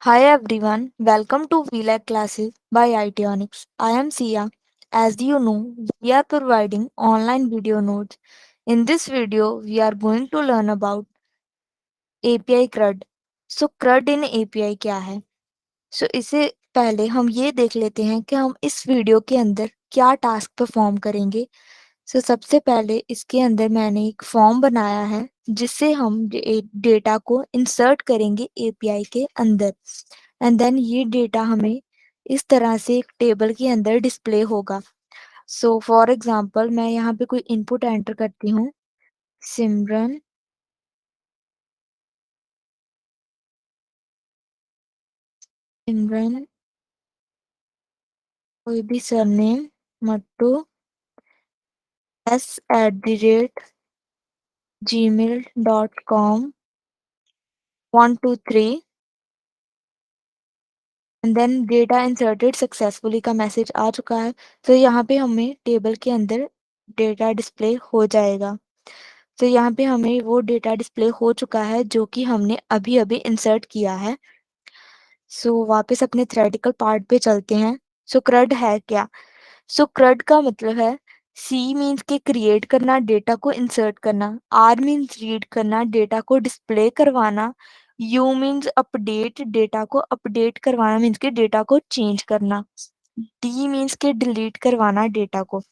Hi everyone, welcome to VLAG classes by ITonics. I am Sia. As you know, we are providing online video notes. In this video, we are going to learn about API CRUD. So CRUD in API क्या है? सो इससे पहले हम ये देख लेते हैं कि हम इस वीडियो के अंदर क्या टास्क परफॉर्म करेंगे। सबसे पहले इसके अंदर मैंने एक फॉर्म बनाया है जिससे हम डेटा को इंसर्ट करेंगे एपीआई के अंदर एंड देन ये डेटा हमें इस तरह से एक टेबल के अंदर डिस्प्ले होगा। फॉर एग्जांपल मैं यहाँ पे कोई इनपुट एंटर करती हूँ, सिमरन, सिमरन कोई भी surname, Mattoo, s@gmail.com 123 and then data inserted successfully का मैसेज आ चुका है। तो यहाँ पे हमें टेबल के अंदर डेटा डिस्प्ले हो जाएगा। तो यहाँ पे हमें वो डेटा डिस्प्ले हो चुका है जो कि हमने अभी अभी इंसर्ट किया है। वापस अपने थ्योरेटिकल पार्ट पे चलते हैं। क्रड है क्या? क्रड का मतलब है, सी मीन्स के क्रिएट करना, डेटा को इंसर्ट करना, आर मीन्स रीड करना, डेटा को डिस्प्ले करवाना, यू मीन्स अपडेट, डेटा को अपडेट करवाना मीन्स के डेटा को चेंज करना, डी मीन्स के डिलीट करवाना डेटा को।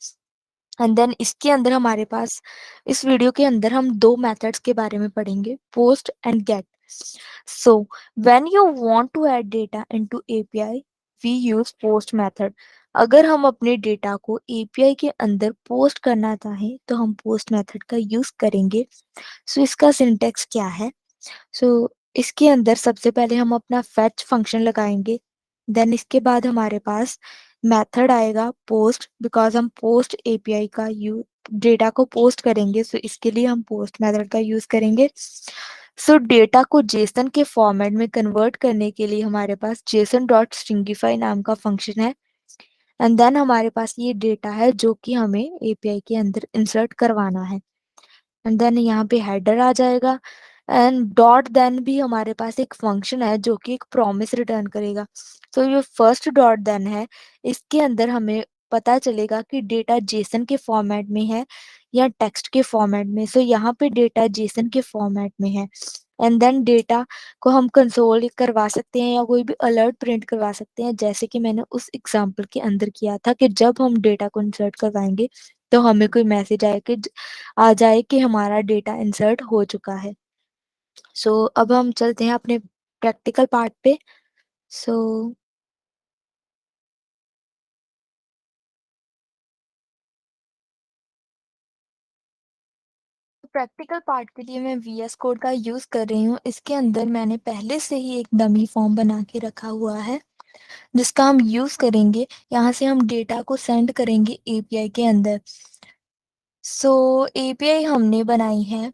एंड देन इसके अंदर हमारे पास इस वीडियो के अंदर हम दो मेथड्स के बारे में पढ़ेंगे, post and get. So when you want to add data into API we use post method. अगर हम अपने डेटा को एपीआई के अंदर पोस्ट करना चाहें तो हम पोस्ट मेथड का यूज करेंगे। इसका सिंटेक्स क्या है? इसके अंदर सबसे पहले हम अपना फेच फंक्शन लगाएंगे, देन इसके बाद हमारे पास मेथड आएगा पोस्ट, बिकॉज हम पोस्ट एपीआई का यूज डेटा को पोस्ट करेंगे, इसके लिए हम पोस्ट मेथड का यूज करेंगे। डेटा को जेसन के फॉर्मेट में कन्वर्ट करने के लिए हमारे पास जेसन डॉट स्ट्रिंगिफाई नाम का फंक्शन है एंड देन हमारे पास ये डेटा है जो कि हमें एपीआई के अंदर इंसर्ट करवाना है एंड देन यहाँ पे हेडर आ जाएगा एंड डॉट देन भी हमारे पास एक फंक्शन है जो कि एक प्रॉमिस रिटर्न करेगा। ये फर्स्ट डॉट देन है, इसके अंदर हमें पता चलेगा कि डेटा जेसन के फॉर्मेट में है या टेक्स्ट के फॉर्मेट में। यहाँ पे डेटा जेसन के फॉर्मेट में है एंड देन डेटा को हम कंसोल करवा सकते हैं या कोई भी अलर्ट प्रिंट करवा सकते हैं, जैसे कि मैंने उस एग्जांपल के अंदर किया था कि जब हम डेटा को इंसर्ट करवाएंगे तो हमें कोई मैसेज आए कि आ जाए कि हमारा डेटा इंसर्ट हो चुका है। अब हम चलते हैं अपने प्रैक्टिकल पार्ट पे। सो प्रैक्टिकल पार्ट के लिए मैं वीएस कोड का यूज कर रही हूँ। इसके अंदर मैंने पहले से ही एक डमी फॉर्म बना के रखा हुआ है जिसका हम यूज करेंगे। यहाँ से हम डेटा को सेंड करेंगे एपीआई के अंदर। एपीआई हमने बनाई है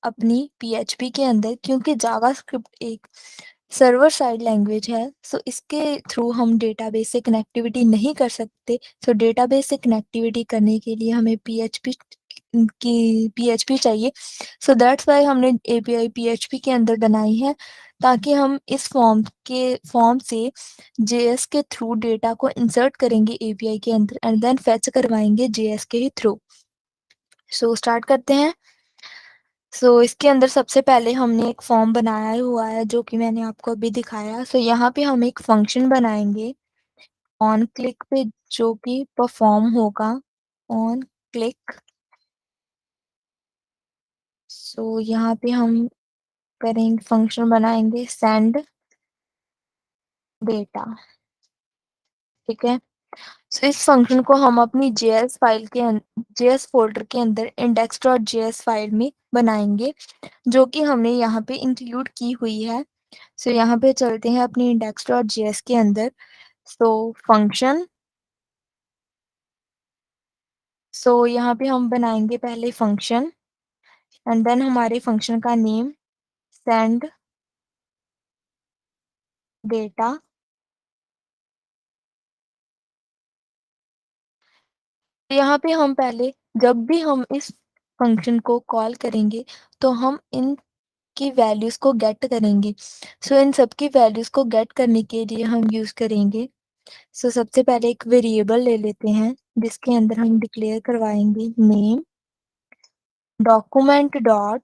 अपनी पीएचपी के अंदर, क्योंकि जावास्क्रिप्ट एक सर्वर साइड लैंग्वेज है। इसके थ्रू हम डेटाबेस से कनेक्टिविटी नहीं कर सकते। डेटाबेस से कनेक्टिविटी करने के लिए हमें पीएचपी चाहिए। दैट्स वाई हमने एपीआई पीएचपी के अंदर बनाई है, ताकि हम इस फॉर्म से जेएस के थ्रू डेटा को इंसर्ट करेंगे एपीआई के अंदर एंड देन फेच करवाएंगे जेएस के ही थ्रू। स्टार्ट करते हैं। इसके अंदर सबसे पहले हमने एक फॉर्म बनाया हुआ है जो कि मैंने आपको अभी दिखाया। यहाँ पे हम एक फंक्शन बनाएंगे ऑन क्लिक पे जो कि परफॉर्म होगा ऑन क्लिक। यहाँ पे हम करेंगे, फंक्शन बनाएंगे सेंड डेटा। ठीक है। इस फंक्शन को हम अपनी जेएस फाइल के जेएस फोल्डर के अंदर इंडेक्स डॉट जेएस फाइल में बनाएंगे जो कि हमने यहाँ पे इंक्लूड की हुई है। यहाँ पे चलते हैं अपनी इंडेक्स डॉट जेएस के अंदर। फंक्शन, यहाँ पे हम बनाएंगे पहले फंक्शन एंड देन हमारे फंक्शन का नेम सेंड डेटा। यहाँ पे हम पहले जब भी हम इस फंक्शन को कॉल करेंगे तो हम इन की वैल्यूज़ को गेट करेंगे। सो इन सब की वैल्यूज़ को गेट करने के लिए हम यूज़ करेंगे, सो सबसे पहले एक वेरिएबल ले लेते हैं, जिसके अंदर हम डिक्लेयर करवाएँगे name, document dot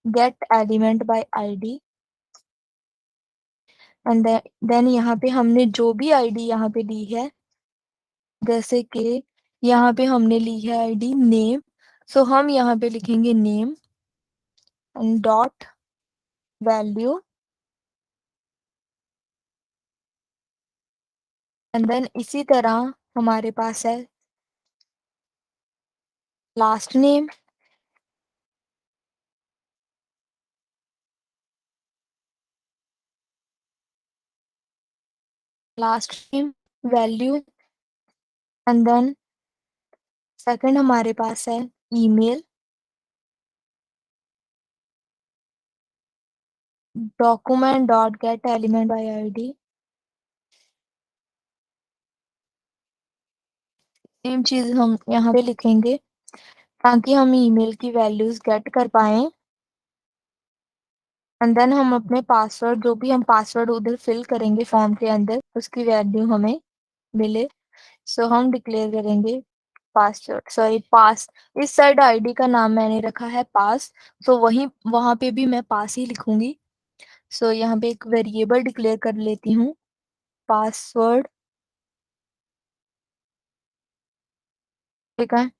get element by ID and then यहाँ पे हमने जो भी आईडी यहाँ पे ली है, जैसे कि यहाँ पे हमने ली है आईडी नेम, सो हम यहाँ पे लिखेंगे name and dot value and then इसी तरह हमारे पास है last name, last name value and then second हमारे पास है email, document dot get element by ID, same चीज़ हम यहाँ पे लिखेंगे ताकि हम ईमेल की वैल्यूज़ गेट कर पाएँ एंड देन हम अपने पासवर्ड जो भी हम पासवर्ड उधर फिल करेंगे फॉर्म के अंदर, उसकी वैल्यू हमें मिले। सो हम डिक्लेयर करेंगे पासवर्ड सॉरी पास, इस साइड आईडी का नाम मैंने रखा है पास, सो वहीं वहाँ पे भी मैं पास ही लिखूँगी। सो यहाँ पे एक वेरिएबल डिक्लेयर कर लेती हूँ, पासवर्ड, ठीक है?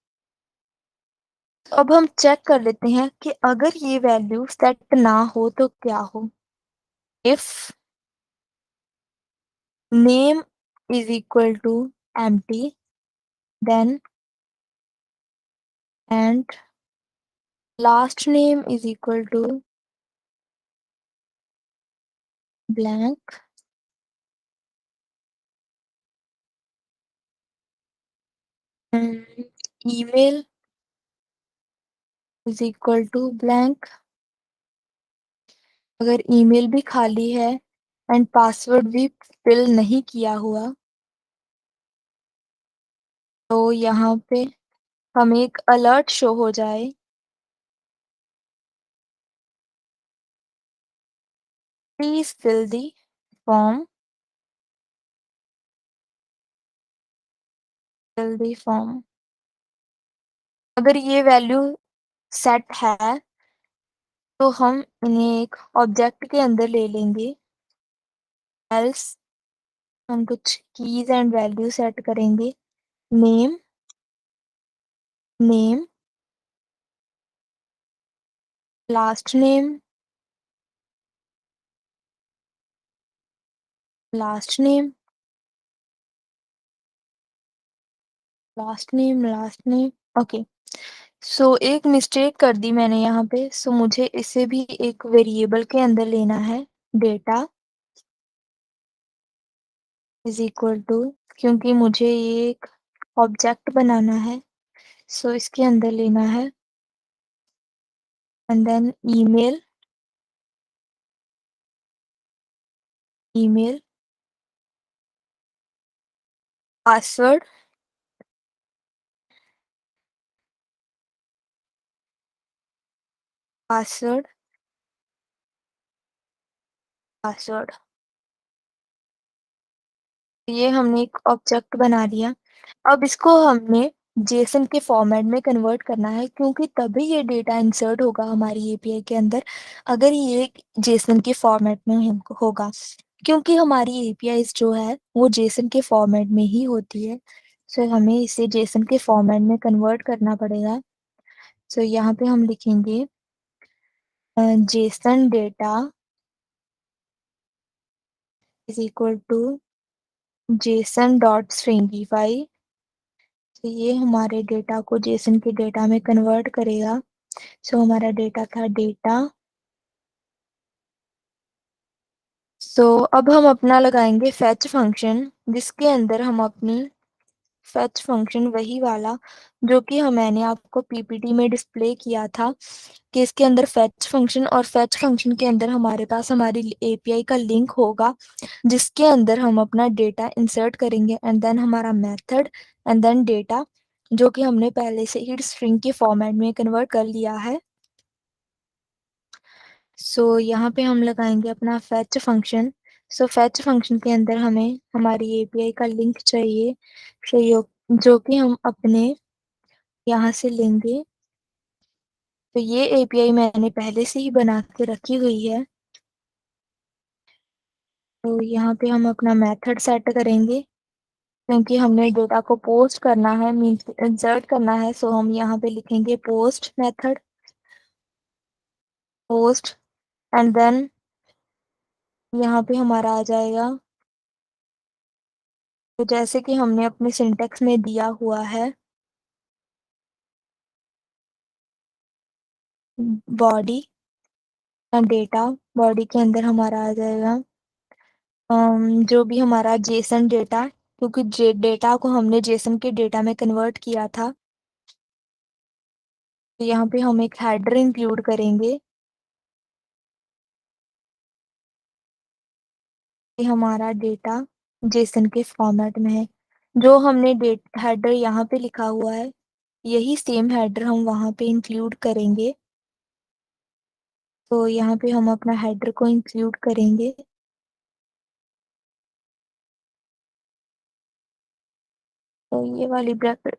तो अब हम चेक कर लेते हैं कि अगर ये वैल्यू सेट ना हो तो क्या हो? If name is equal to empty then and last name is equal to blank and email is equal to blank. अगर ईमेल भी खाली है एंड पासवर्ड भी फिल नहीं किया हुआ, तो यहाँ पे हमें एक अलर्ट शो हो जाए, please form fill the form. अगर ये वैल्यू सेट है, तो हम इन्हें एक ऑब्जेक्ट के अंदर ले लेंगे, एल्स हम कुछ कीज़ एंड वैल्यू सेट करेंगे, name, name, last name, last name, last name, last name, okay. So एक मिस्टेक कर दी मैंने यहाँ पे, सो मुझे इसे भी एक वेरिएबल के अंदर लेना है, डेटा इज़ इक्वल टू, क्योंकि मुझे ये एक ऑब्जेक्ट बनाना है, सो इसके अंदर लेना है and then email, email, password, password, password. ये हमने एक ऑब्जेक्ट बना लिया। अब इसको हमने जेसन के फॉर्मेट में कन्वर्ट करना है, क्योंकि तभी ये डेटा इंसर्ट होगा हमारी एपीआई के अंदर, अगर ये जेसन के फॉर्मेट में होगा, क्योंकि हमारी एपीआईज़ जो है वो जेसन के फॉर्मेट में ही होती है। सो हमें इसे जेसन के फॉर्मेट में कन्वर्ट करना पड़ेगा। सो यहाँ पे हम लिखेंगे JSON data is equal to JSON dot stringify. तो ये हमारे डेटा को जेसन के डेटा में कन्वर्ट करेगा। सो हमारा डेटा था डेटा। सो अब हम अपना लगाएँगे फेच फंक्शन, जिसके अंदर हम अपनी फेच फंक्शन वही वाला जो कि मैंने आपको पीपीटी में डिस्प्ले किया था, कि इसके अंदर फेच फंक्शन और फेच फंक्शन के अंदर हमारे पास हमारी एपीआई का लिंक होगा, जिसके अंदर हम अपना डेटा इंसर्ट करेंगे एंड देन हमारा मेथड एंड देन डेटा, जो कि हमने पहले से ही स्ट्रिंग के फॉर्मेट में कन्वर्ट कर लिया है। सो यहाँ पे हम लगाएंगे अपना fetch फंक्शन। सो fetch फंक्शन के अंदर हमें हमारी एपीआई का लिंक चाहिए, जो कि हम अपने यहाँ से लेंगे। तो ये एपीआई मैंने पहले से ही बना के रखी हुई है। तो यहाँ पे हम अपना मेथड सेट करेंगे, क्योंकि हमने डेटा को पोस्ट करना है, मीन्स इंसर्ट करना है। सो हम यहाँ पे लिखेंगे post method, post, and then यहाँ पे हमारा आ जाएगा, तो जैसे कि हमने अपने सिंटेक्स में दिया हुआ है, बॉडी डेटा, बॉडी के अंदर हमारा आ जाएगा जो भी हमारा जेसन डेटा, क्योंकि डेटा को हमने जेसन के डेटा में कन्वर्ट किया था। तो यहाँ पे हम एक हेडर इंक्लूड करेंगे कि हमारा डेटा जेसन के फॉर्मेट में है। जो हमने हेडर यहाँ पे लिखा हुआ है, यही सेम हेडर हम वहाँ पे इंक्लूड करेंगे। तो यहाँ पे हम अपना हेडर को इंक्लूड करेंगे। तो ये वाली ब्रैकेट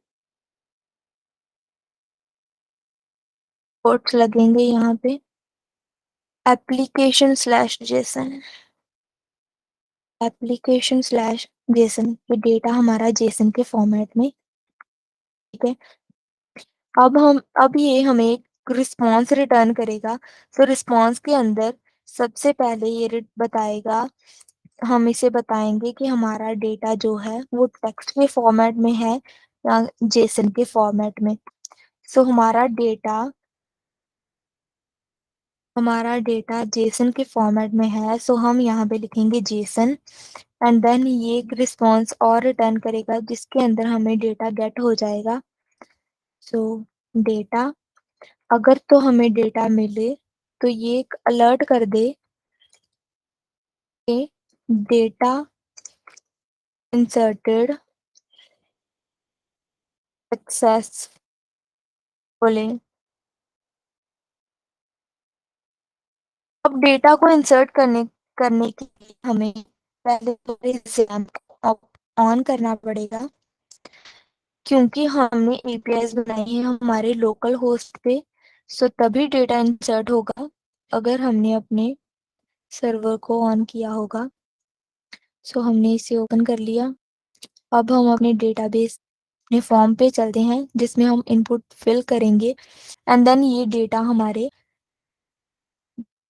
कोट्स लगेंगे यहाँ पे, application slash Jason, application slash Jason, ये डेटा हमारा जेसन के फॉर्मेट में, ठीक है। अब ये हमें एक रिस्पॉन्स रिटर्न करेगा। तो रिस्पॉन्स के अंदर सबसे पहले ये बताएगा, हम इसे बताएंगे कि हमारा डेटा जो है वो टेक्स्ट के फॉर्मेट में है या जेसन के फॉर्मेट में। सो हमारा डेटा जेसन के फॉर्मेट में है, सो हम यहाँ पे लिखेंगे जेसन, एंड देन ये एक रिस्पॉन्स और रिटर्न करेगा जिसके अंदर हमें डेटा गेट हो जाएगा। सो डेटा, अगर तो हमें डेटा मिले तो ये एक अलर्ट कर दे कि डेटा इंसर्टेड सक्सेसफुली। अब डेटा को इंसर्ट करने के लिए हमें पहले तो इसे ऑन करना पड़ेगा, क्योंकि हमने एपीआईज बनाई है हमारे लोकल होस्ट पे। सो तभी डेटा इंसर्ट होगा अगर हमने अपने सर्वर को ऑन किया होगा। सो हमने इसे ओपन कर लिया। अब हम अपने डेटाबेस अपने फॉर्म पे चलते हैं जिसमें हम इनपुट फिल करेंगे, एंड देन ये डेटा हमारे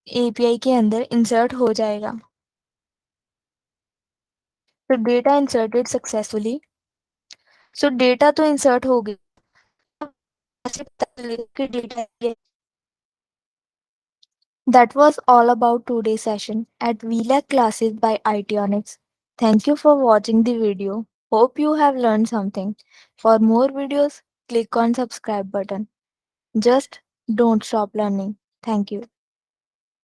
एपीआई के अंदर इंसर्ट हो जाएगा। तो डेटा इंसर्टेड सक्सेसफुली। सो डेटा तो इंसर्ट हो गया, ऐसे पता चलेगा कि data. That was all about today's session at VLAC classes by ITonics. Thank you for watching the video. Hope you have learned something. For more videos, click on subscribe button. Just don't stop learning. Thank you.